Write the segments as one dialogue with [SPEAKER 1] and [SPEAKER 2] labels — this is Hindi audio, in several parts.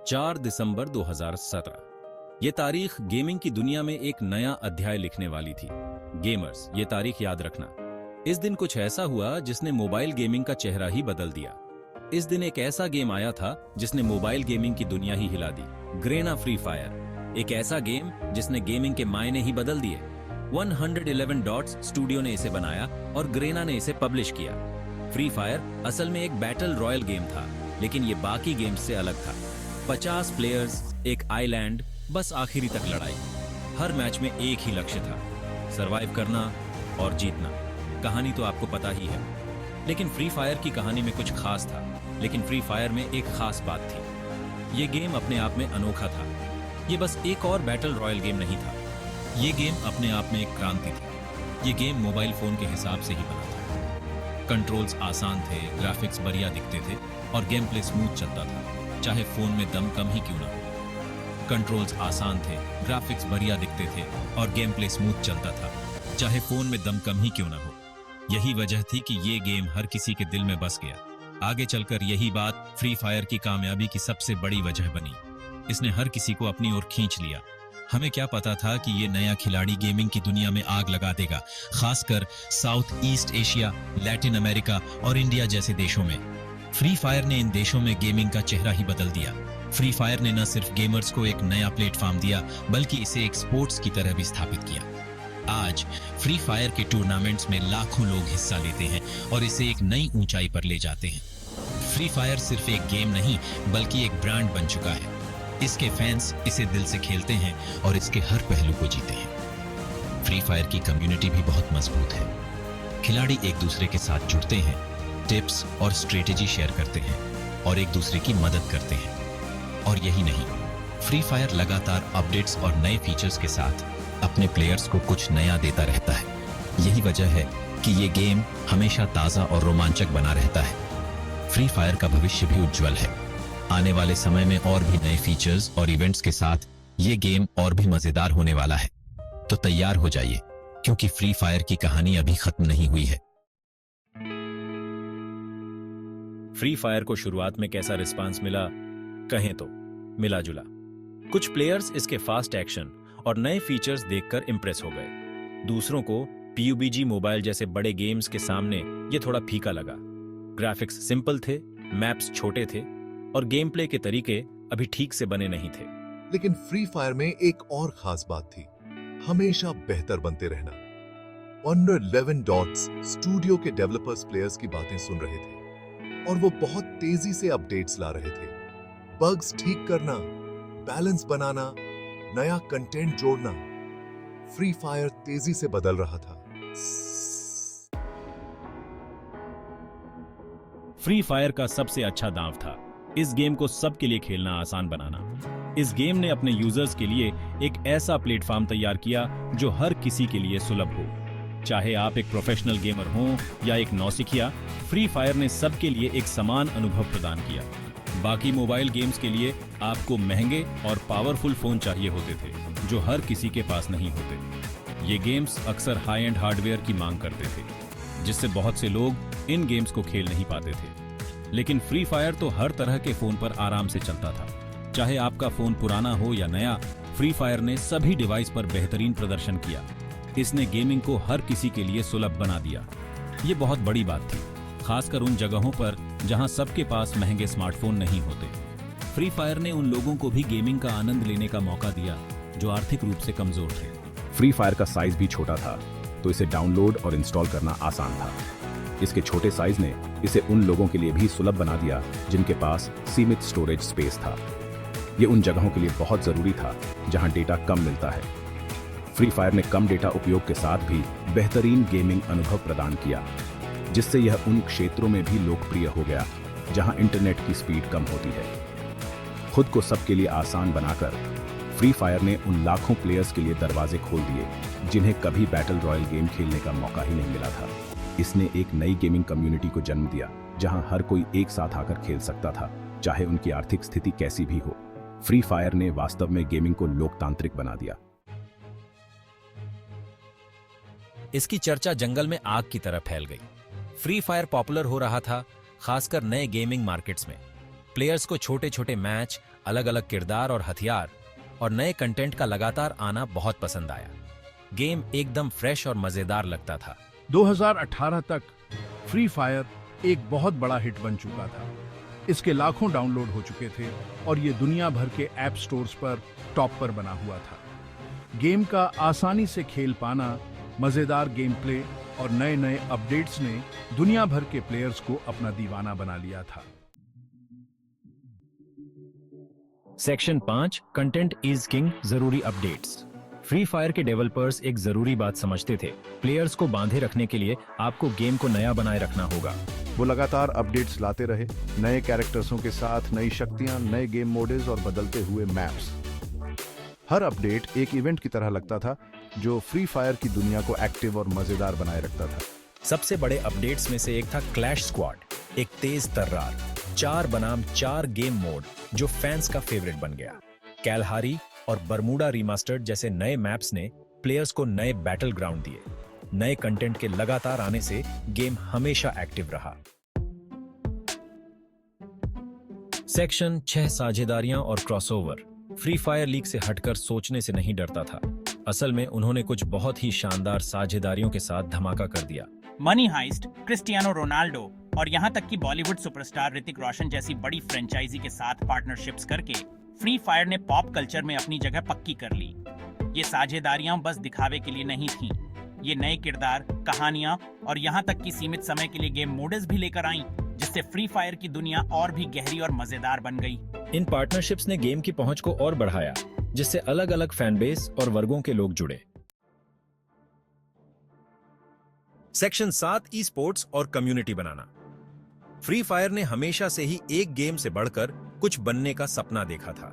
[SPEAKER 1] 4 दिसंबर 2017। ये तारीख गेमिंग की दुनिया में एक नया अध्याय लिखने वाली थी। गेमर्स, ये तारीख याद रखना। इस दिन कुछ ऐसा हुआ जिसने मोबाइल गेमिंग का चेहरा ही बदल दिया। इस दिन एक ऐसा गेम आया था जिसने मोबाइल गेमिंग की दुनिया ही हिला दी। ग्रेना फ्री फायर, एक ऐसा गेम जिसने गेमिंग के मायने ही बदल दिए। 111 डॉट्स स्टूडियो ने इसे बनाया और ग्रेना ने इसे पब्लिश किया। फ्री फायर असल में एक बैटल रॉयल गेम था, लेकिन ये बाकी गेम्स से अलग था। 50 प्लेयर्स, एक आइलैंड, बस आखिरी तक लड़ाई। हर मैच में एक ही लक्ष्य था, सरवाइव करना और जीतना। कहानी तो आपको पता ही है, लेकिन फ्री फायर की कहानी में कुछ खास था। लेकिन फ्री फायर में एक खास बात थी, ये गेम अपने आप में अनोखा था। ये बस एक और बैटल रॉयल गेम नहीं था, ये गेम अपने आप में एक क्रांति थी। ये गेम मोबाइल फोन के हिसाब से ही बना था। कंट्रोल्स आसान थे, ग्राफिक्स बढ़िया दिखते थे और गेम प्ले स्मूथ चलता था, चाहे फोन में दम कम ही क्यों ना हो। कंट्रोल्स आसान थे, ग्राफिक्स बढ़िया दिखते थे और गेम प्ले स्मूथ चलता था, चाहे फोन में दम कम ही क्यों ना हो। यही वजह थी कि ये गेम हर किसी के दिल में बस गया। आगे चलकर यही बात फ्री फायर की कामयाबी की सबसे बड़ी वजह बनी। इसने हर किसी को अपनी ओर खींच लिया। हमें क्या पता था कि ये नया खिलाड़ी गेमिंग की दुनिया में आग लगा देगा, खासकर south east Asia, Latin America और इंडिया जैसे देशों में। फ्री फायर ने इन देशों में गेमिंग का चेहरा ही बदल दिया। फ्री फायर ने न सिर्फ गेमर्स को एक नया प्लेटफॉर्म दिया, बल्कि इसे एक स्पोर्ट्स की तरह भी स्थापित किया। आज फ्री फायर के टूर्नामेंट्स में लाखों लोग हिस्सा लेते हैं और इसे एक नई ऊंचाई पर ले जाते हैं। फ्री फायर सिर्फ एक गेम नहीं, बल्कि एक ब्रांड बन चुका है। इसके फैंस इसे दिल से खेलते हैं और इसके हर पहलू को जीते हैं। फ्री फायर की कम्युनिटी भी बहुत मजबूत है। खिलाड़ी एक दूसरे के साथ जुड़ते हैं, टिप्स और स्ट्रेटेजी शेयर करते हैं और एक दूसरे की मदद करते हैं। और यही नहीं, फ्री फायर लगातार अपडेट्स और नए फीचर्स के साथ अपने प्लेयर्स को कुछ नया देता रहता है। यही वजह है कि ये गेम हमेशा ताजा और रोमांचक बना रहता है। फ्री फायर का भविष्य भी उज्जवल है। आने वाले समय में और भी नए फीचर्स और इवेंट्स के साथ ये गेम और भी मजेदार होने वाला है। तो तैयार हो जाइए, क्योंकि फ्री फायर की कहानी अभी खत्म नहीं हुई है। फ्री फायर को शुरुआत में कैसा रिस्पांस मिला, कहें तो मिला जुला। कुछ प्लेयर्स इसके फास्ट एक्शन और नए फीचर्स देखकर इंप्रेस हो गए। दूसरों को PUBG मोबाइल जैसे बड़े गेम्स के सामने ये थोड़ा फीका लगा। ग्राफिक्स सिंपल थे, मैप्स छोटे थे और गेम प्ले के तरीके अभी ठीक से बने नहीं थे।
[SPEAKER 2] लेकिन फ्री फायर में एक और खास बात थी, हमेशा बेहतर बनते रहना। 111 डॉट्स स्टूडियो के डेवलपर्स प्लेयर्स की बातें सुन रहे थे और वो बहुत तेजी से अपडेट्स ला रहे थे। बग्स ठीक करना, बैलेंस बनाना, नया कंटेंट जोड़ना। फ्री फायर तेजी से बदल रहा था।
[SPEAKER 1] फ्री फायर का सबसे अच्छा दांव था इस गेम को सबके लिए खेलना आसान बनाना। इस गेम ने अपने यूजर्स के लिए एक ऐसा प्लेटफॉर्म तैयार किया जो हर किसी के लिए सुलभ हो। चाहे आप एक प्रोफेशनल गेमर हो या एक नौसिखिया, फ्री फायर ने सबके लिए एक समान अनुभव प्रदान किया। बाकी मोबाइल गेम्स के लिए आपको महंगे और पावरफुल फोन चाहिए होते थे, जो हर किसी के पास नहीं होते। ये गेम्स अक्सर हाई एंड हार्डवेयर की मांग करते थे, जिससे बहुत से लोग इन गेम्स को खेल नहीं पाते थे। लेकिन फ्री फायर तो हर तरह के फोन पर आराम से चलता था। चाहे आपका फोन पुराना हो या नया, फ्री फायर ने सभी डिवाइस पर बेहतरीन प्रदर्शन किया। इसने गेमिंग को हर किसी के लिए सुलभ बना दिया। ये बहुत बड़ी बात थी, खासकर उन जगहों पर जहां सबके पास महंगे स्मार्टफोन नहीं होते। फ्री फायर ने उन लोगों को भी गेमिंग का आनंद लेने का मौका दिया जो आर्थिक रूप से कमजोर थे।
[SPEAKER 3] फ्री फायर का साइज भी छोटा था, तो इसे डाउनलोड और इंस्टॉल करना आसान था। इसके छोटे साइज ने इसे उन लोगों के लिए भी सुलभ बना दिया जिनके पास सीमित स्टोरेज स्पेस था। ये उन जगहों के लिए बहुत जरूरी था जहां डेटा कम मिलता है। फ्री फायर ने कम डेटा उपयोग के साथ भी बेहतरीन गेमिंग अनुभव प्रदान किया, जिससे यह उन क्षेत्रों में भी लोकप्रिय हो गया जहां इंटरनेट की स्पीड कम होती है। खुद को सबके लिए आसान बनाकर फ्री फायर ने उन लाखों प्लेयर्स के लिए दरवाजे खोल दिए जिन्हें कभी बैटल रॉयल गेम खेलने का मौका ही नहीं मिला था। इसने एक नई गेमिंग कम्युनिटी को जन्म दिया जहां हर कोई एक साथ आकर खेल सकता था, चाहे उनकी आर्थिक स्थिति कैसी भी हो। फ्री फायर ने वास्तव में गेमिंग को लोकतांत्रिक बना दिया।
[SPEAKER 1] इसकी चर्चा जंगल में आग की तरह फैल गई। फ्री फायर पॉपुलर हो रहा था, खासकर नए गेमिंग मार्केट्स में। प्लेयर्स को छोटे छोटे मैच, अलग अलग किरदार और हथियार और नए कंटेंट का लगातार आना बहुत पसंद आया। गेम एकदम फ्रेश और मजेदार लगता था।
[SPEAKER 4] 2018 तक फ्री फायर एक बहुत बड़ा हिट बन चुका था। इसके लाखों डाउनलोड हो चुके थे और ये दुनिया भर के ऐप स्टोर्स पर टॉप पर बना हुआ था। गेम का आसानी से खेल पाना, मजेदार गेम प्ले और नए नए अपडेट्स ने दुनिया भर के प्लेयर्स को अपना दीवाना बना लिया था।
[SPEAKER 1] सेक्शन 5 कंटेंट इज किंग, जरूरी अपडेट्स। फ्री फायर के डेवलपर्स एक जरूरी बात समझते थे, प्लेयर्स को बांधे रखने के लिए आपको गेम को नया बनाए रखना होगा।
[SPEAKER 3] वो लगातार अपडेट्स लाते रहे, नए कैरेक्टर्सों के साथ नई शक्तियां, नए गेम मोड्स और बदलते हुए मैप्स। हर अपडेट एक इवेंट की तरह लगता था जो फ्री फायर की दुनिया को एक्टिव और मजेदार बनाए रखता था।
[SPEAKER 1] सबसे बड़े अपडेट्स में से एक था क्लैश स्क्वाड, एक तेज तर्रार 4 बनाम 4 गेम मोड जो फैंस का फेवरेट बन गया। कैलहारी और बरमूडा रिमास्टर्ड जैसे नए मैप्स ने प्लेयर्स को नए बैटल ग्राउंड दिए। नए कंटेंट के लगातार आने से गेम हमेशा एक्टिव रहा। सेक्शन 6 साझेदारियां और क्रॉसओवर। फ्री फायर लीग से हटकर सोचने से नहीं डरता था। असल में उन्होंने कुछ बहुत ही शानदार साझेदारियों के साथ धमाका कर दिया।
[SPEAKER 5] मनी हाइस्ट, क्रिस्टियानो रोनाल्डो और यहाँ तक कि बॉलीवुड सुपरस्टार ऋतिक रोशन जैसी बड़ी फ्रेंचाइजी के साथ पार्टनरशिप्स करके फ्री फायर ने पॉप कल्चर में अपनी जगह पक्की कर ली। ये साझेदारियां बस दिखावे के लिए नहीं थीं। ये नए किरदार, कहानियां और यहाँ तक कि सीमित समय के लिए गेम मोड्स भी लेकर आईं, जिससे फ्री फायर की दुनिया और भी गहरी और मजेदार बन गई।
[SPEAKER 1] इन पार्टनरशिप्स ने गेम की पहुंच को और बढ़ाया, जिससे अलग अलग फैन बेस और वर्गों के लोग जुड़े। सेक्शन 7 ई स्पोर्ट्स और कम्युनिटी बनाना। फ्री फायर ने हमेशा से ही एक गेम से बढ़कर कुछ बनने का सपना देखा था।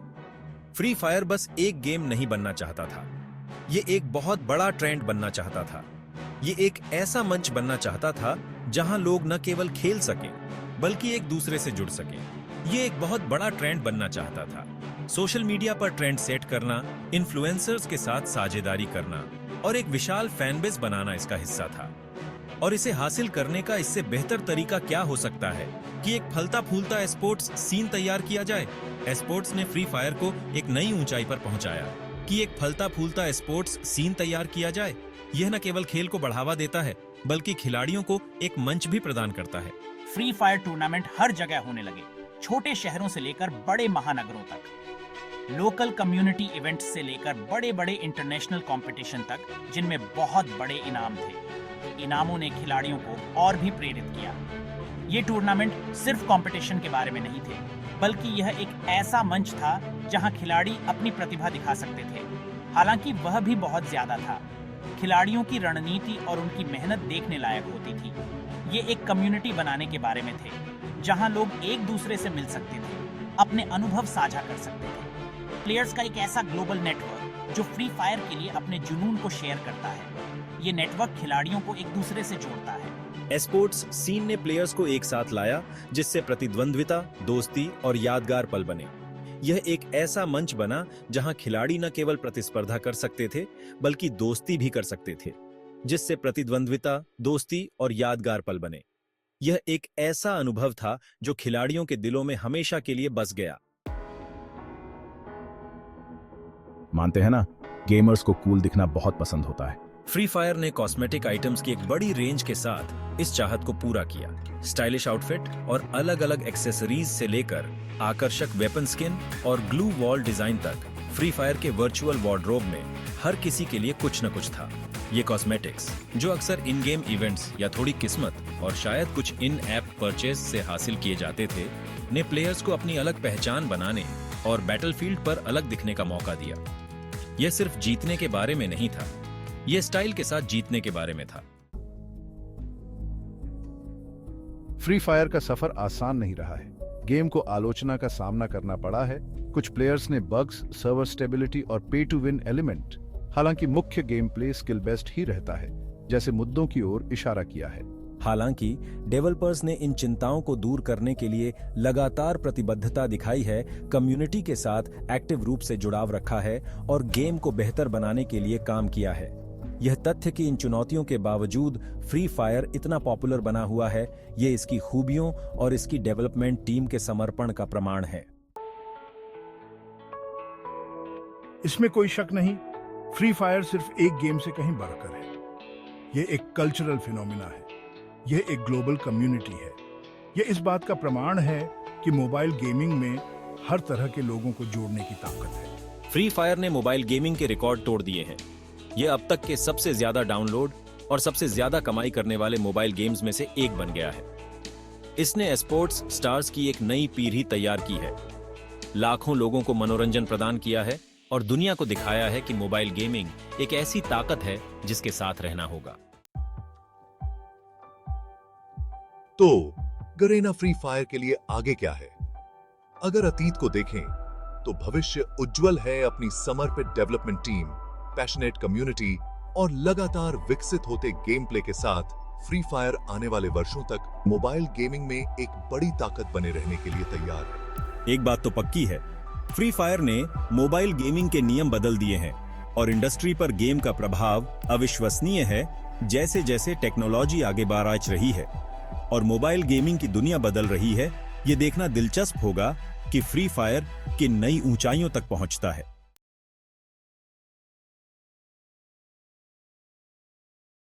[SPEAKER 1] फ्री फायर बस एक गेम नहीं बनना चाहता था, ये एक बहुत बड़ा ट्रेंड बनना चाहता था। ये एक ऐसा मंच बनना चाहता था जहां लोग न केवल खेल सकें बल्कि एक दूसरे से जुड़ सकें। ये एक बहुत बड़ा ट्रेंड बनना चाहता था। सोशल मीडिया पर ट्रेंड सेट करना, इन्फ्लुएंसर्स के साथ साझेदारी करना और एक विशाल फैन बेस बनाना इसका हिस्सा था। और इसे हासिल करने का इससे बेहतर तरीका क्या हो सकता है कि एक फलता फूलता एस्पोर्ट्स सीन तैयार किया जाए। एस्पोर्ट्स ने फ्री फायर को एक नई ऊंचाई पर पहुंचाया कि एक फलता फूलता एस्पोर्ट्स सीन तैयार किया जाए। यह न केवल खेल को बढ़ावा देता है बल्कि खिलाड़ियों को एक मंच भी प्रदान करता है।
[SPEAKER 5] फ्री फायर टूर्नामेंट हर जगह होने लगे, छोटे शहरों से लेकर बड़े महानगरों तक। लोकल कम्युनिटी इवेंट्स से लेकर बड़े बड़े इंटरनेशनल कंपटीशन तक, जिनमें बहुत बड़े इनाम थे। इनामों ने खिलाड़ियों को और भी प्रेरित किया। ये टूर्नामेंट सिर्फ कंपटीशन के बारे में नहीं थे, बल्कि यह एक ऐसा मंच था जहां खिलाड़ी अपनी प्रतिभा दिखा सकते थे। हालांकि वह भी बहुत ज्यादा था। खिलाड़ियों की रणनीति और उनकी मेहनत देखने लायक होती थी। ये एक कम्युनिटी बनाने के बारे में थे, जहां लोग एक दूसरे से मिल सकते थे, अपने अनुभव साझा कर सकते थे। प्लेयर्स का एक ऐसा ग्लोबल नेटवर्क जो फ्री फायर के लिए अपने जुनून को शेयर करता है। ये नेटवर्क खिलाड़ियों को एक दूसरे से जोड़ता है।
[SPEAKER 1] एस्पोर्ट्स सीन ने प्लेयर्स को एक साथ लाया, जिससे प्रतिद्वंद्विता, दोस्ती और यादगार पल बने। यह एक ऐसा मंच बना जहां खिलाड़ी न केवल प्रतिस्पर्धा कर सकते थे बल्कि दोस्ती भी कर सकते थे, जिससे प्रतिद्वंद्विता, दोस्ती और यादगार पल बने। यह एक ऐसा अनुभव था जो खिलाड़ियों के दिलों में हमेशा के लिए बस गया।
[SPEAKER 3] मानते हैं ना, गेमर्स को कूल दिखना बहुत पसंद होता है।
[SPEAKER 1] फ्री फायर ने कॉस्मेटिक आइटम्स की एक बड़ी रेंज के साथ इस चाहत को पूरा किया। स्टाइलिश आउटफिट और अलग अलग एक्सेसरीज से लेकर आकर्षक वेपन स्किन और ग्लू वॉल डिजाइन तक, फ्री फायर के वर्चुअल वार्डरोब में हर किसी के लिए कुछ न कुछ था। ये कॉस्मेटिक्स, जो अक्सर इन गेम इवेंट्स या थोड़ी किस्मत और शायद कुछ इन ऐप परचेज से हासिल किए जाते थे, ने प्लेयर्स को अपनी अलग पहचान बनाने और बैटलफील्ड पर अलग दिखने का मौका दिया। यह सिर्फ जीतने के बारे में नहीं था, यह स्टाइल के साथ जीतने के बारे में था।
[SPEAKER 4] फ्री फायर का सफर आसान नहीं रहा है। गेम को आलोचना का सामना करना पड़ा है। कुछ प्लेयर्स ने बग्स, सर्वर स्टेबिलिटी और पे टू विन एलिमेंट, हालांकि मुख्य गेम प्ले स्किल बेस्ड ही रहता है, जैसे मुद्दों की ओर इशारा किया है।
[SPEAKER 1] हालांकि डेवलपर्स ने इन चिंताओं को दूर करने के लिए लगातार प्रतिबद्धता दिखाई है, कम्युनिटी के साथ एक्टिव रूप से जुड़ाव रखा है और गेम को बेहतर बनाने के लिए काम किया है। यह तथ्य कि इन चुनौतियों के बावजूद फ्री फायर इतना पॉपुलर बना हुआ है, ये इसकी खूबियों और इसकी डेवलपमेंट टीम के समर्पण का प्रमाण है।
[SPEAKER 4] इसमें कोई शक नहीं, फ्री फायर सिर्फ एक गेम से कहीं बढ़कर है। यह एक कल्चरल फिनोमिना है, यह एक ग्लोबल कम्युनिटी है। यह इस बात का प्रमाण है कि मोबाइल गेमिंग में हर तरह के लोगों को जोड़ने की ताकत है।
[SPEAKER 1] फ्री फायर ने मोबाइल गेमिंग के रिकॉर्ड तोड़ दिए हैं। यह अब तक के सबसे ज्यादा डाउनलोड और सबसे ज्यादा कमाई करने वाले मोबाइल गेम्स में से एक बन गया है। इसने स्पोर्ट्स स्टार्स की एक नई पीढ़ी तैयार की है, लाखों लोगों को मनोरंजन प्रदान किया है और दुनिया को दिखाया है कि मोबाइल गेमिंग एक ऐसी ताकत है जिसके साथ रहना होगा।
[SPEAKER 2] तो गरेना फ्री फायर के लिए आगे क्या है? अगर अतीत को देखें तो भविष्य उज्जवल है। अपनी समर्पित डेवलपमेंट टीम, पैशनेट कम्युनिटी और लगातार विकसित होते गेम प्ले के साथ फ्री फायर आने वाले वर्षों तक मोबाइल गेमिंग में एक बड़ी ताकत बने रहने के लिए तैयार है।
[SPEAKER 1] एक बात तो पक्की है, फ्री फायर ने मोबाइल गेमिंग के नियम बदल दिए हैं और इंडस्ट्री पर गेम का प्रभाव अविश्वसनीय है। जैसे जैसे टेक्नोलॉजी आगे बढ़ रही है और मोबाइल गेमिंग की दुनिया बदल रही है, ये देखना दिलचस्प होगा कि फ्री फायर किन नई ऊंचाइयों तक पहुंचता है।